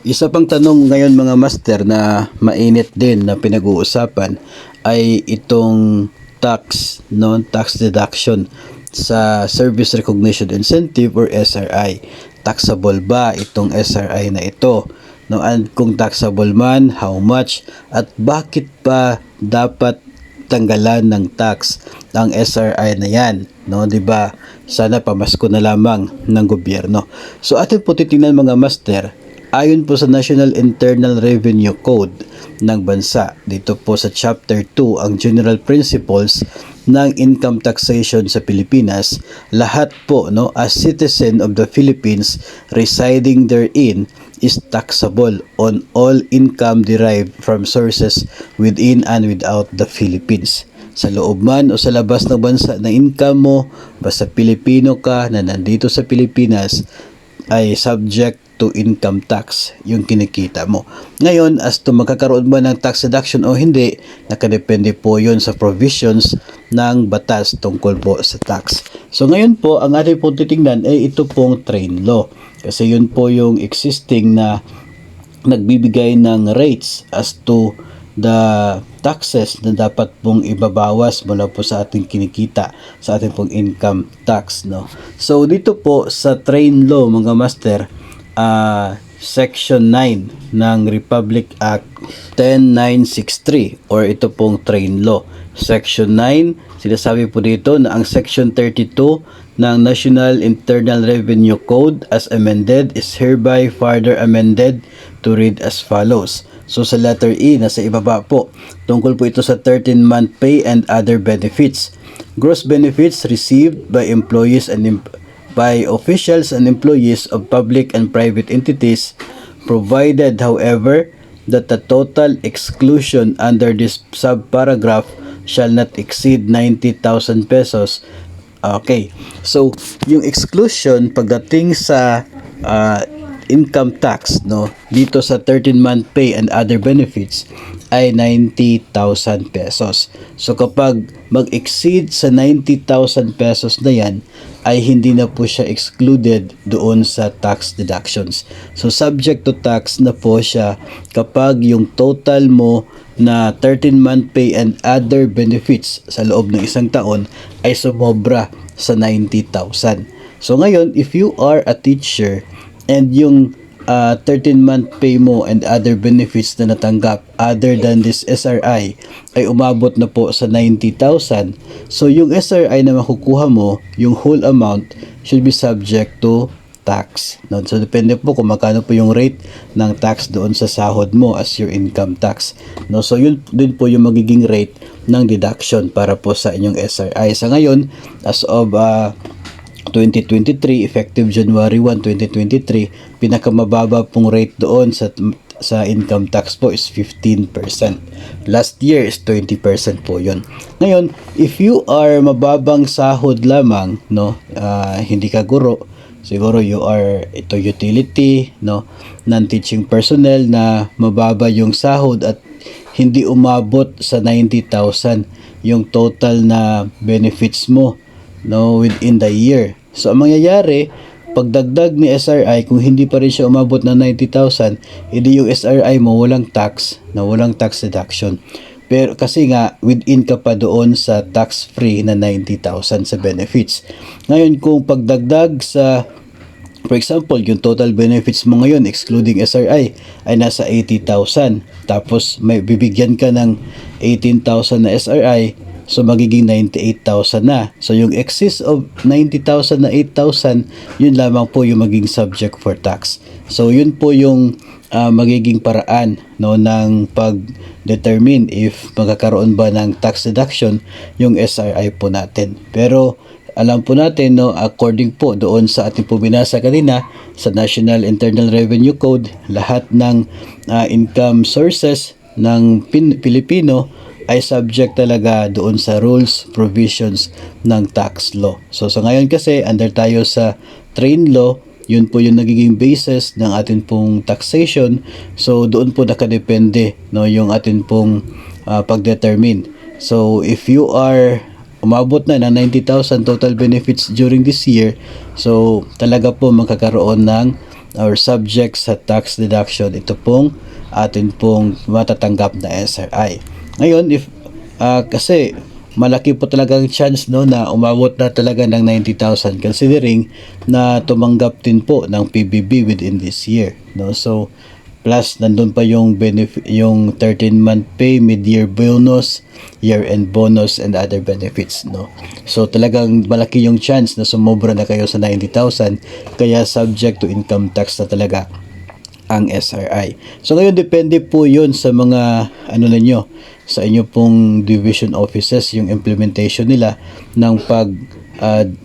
Isa pang tanong ngayon mga master na mainit din na pinag-uusapan ay itong tax, no, tax deduction sa Service Recognition Incentive or SRI. Taxable ba itong SRI na ito? No, and kung taxable man, how much at bakit pa dapat tanggalan ng tax ang SRI na yan, no, 'di ba? Sana pamasko na lamang ng gobyerno. So atin po titingnan mga master, ayon po sa National Internal Revenue Code ng bansa, dito po sa Chapter 2, ang General Principles ng Income Taxation sa Pilipinas, lahat po, no, as citizen of the Philippines residing therein is taxable on all income derived from sources within and without the Philippines. Sa loob man o sa labas ng bansa na income mo, basta Pilipino ka na nandito sa Pilipinas, ay subject to income tax yung kinikita mo. Ngayon, as to magkakaroon ba ng tax deduction o hindi, nakadepende po yun sa provisions ng batas tungkol po sa tax. So ngayon po, ang ating pong titingnan ay ito pong train law. Kasi yun po yung existing na nagbibigay ng rates as to the taxes na dapat pong ibabawas mula po sa ating kinikita, sa ating pong income tax, no. So dito po sa train law mga master, Section 9 ng Republic Act 10963 or ito pong train law. Section 9, sinasabi po dito na ang Section 32 ng National Internal Revenue Code as amended is hereby further amended to read as follows. So sa letter E, nasa ibaba po, tungkol po ito sa 13-month pay and other benefits. Gross benefits received by employees and by officials and employees of public and private entities, provided however that the total exclusion under this subparagraph shall not exceed 90,000 pesos. Okay, so yung exclusion pagdating sa income tax, no, dito sa 13-month pay and other benefits ay 90,000 pesos. So kapag mag-exceed sa 90,000 pesos na yan, ay hindi na po siya excluded doon sa tax deductions. So subject to tax na po siya kapag yung total mo na 13-month pay and other benefits sa loob ng isang taon ay sumobra sa 90,000. So ngayon, if you are a teacher and yung 13-month pay mo and other benefits na natanggap other than this SRI ay umabot na po sa 90,000, so yung SRI na makukuha mo, yung whole amount should be subject to tax, no? So depende po kung magkano po yung rate ng tax doon sa sahod mo as your income tax, no? So yun din po yung magiging rate ng deduction para po sa inyong SRI. Sa ngayon, as of 2023, effective January 1, 2023, pinakamababa pong rate doon sa income tax po is 15%. Last year is 20% po yun. Ngayon, if you are mababang sahod lamang, no, hindi ka guro, siguro you are ito utility, no, non-teaching personnel na mababa yung sahod at hindi umabot sa 90,000 yung total na benefits mo, no, within the year. So ang mangyayari, pagdagdag ni SRI, kung hindi pa rin siya umabot na 90,000, edi yung SRI mo walang tax, na walang tax deduction. Pero kasi nga within ka pa doon sa tax-free na 90,000 sa benefits. Ngayon kung pagdagdag sa, for example, yung total benefits mo ngayon excluding SRI ay nasa 80,000, tapos may bibigyan ka ng 18,000 na SRI, so magiging 98,000 na. So yung excess of 90,000 na 8,000, yun lamang po yung maging subject for tax. So yun po yung magiging paraan, no, ng pag-determine if magkakaroon ba ng tax deduction yung SRI po natin. Pero alam po natin, no, according po doon sa ating po binasa kanina sa National Internal Revenue Code, lahat ng income sources ng Pilipino ay subject talaga doon sa rules, provisions ng tax law. So sa ngayon kasi, under tayo sa train law, yun po yung nagiging basis ng atin pong taxation. So doon po nakadepende, no, yung atin pong pag-determine. So if you are umabot na ng 90,000 total benefits during this year, so talaga po magkakaroon ng or subject sa tax deduction ito pong atin pong matatanggap na SRI. Ngayon, if kasi malaki po talagang chance no na umabot na talaga ng 90,000 considering na tumanggap din po ng PBB within this year, no? So plus nandun pa yung benefit, yung 13-month pay, mid-year bonus, year-end bonus, and other benefits, no? So talagang malaki yung chance na sumobra na kayo sa 90,000, kaya subject to income tax na talaga ang SRI. So ngayon depende po yun sa mga ano ninyo, sa inyo pong division offices, yung implementation nila ng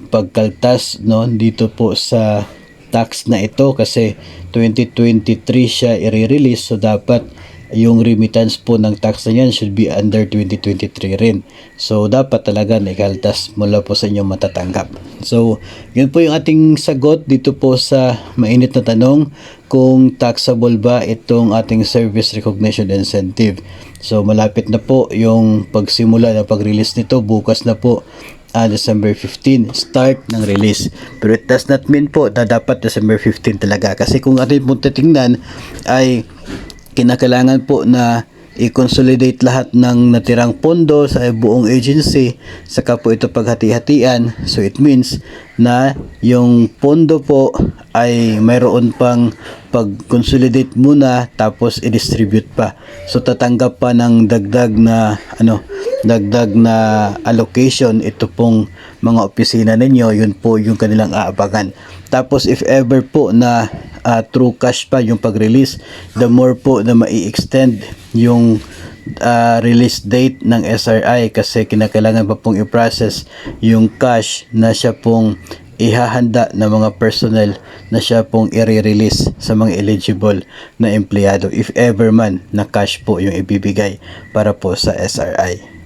pagkaltas, no, dito po sa tax na ito, kasi 2023 siya i-release, so dapat yung remittance po ng tax na yan should be under 2023 rin. So dapat talaga naikaltas mula po sa inyong matatanggap. So yun po yung ating sagot dito po sa mainit na tanong kung taxable ba itong ating service recognition incentive. So malapit na po yung pagsimula na pag-release nito, bukas na po, December 15 start ng release. Pero it does not mean po na dapat December 15 talaga, kasi kung atin po titingnan ay kinakailangan po na i-consolidate lahat ng natirang pondo sa buong agency, saka po ito paghati-hatian. So it means na yung pondo po ay mayroon pang pag-consolidate muna tapos i-distribute pa. So tatanggap pa ng dagdag na allocation ito pong mga opisina ninyo, yun po yung kanilang aabangan. Tapos if ever po na true cash pa yung pag-release, the more po na mai-extend yung release date ng SRI, kasi kinakailangan pa pong i-process yung cash na siya pong ihahanda ng mga personnel na siya pong i-release sa mga eligible na empleyado, if ever man na cash po yung ibibigay para po sa SRI.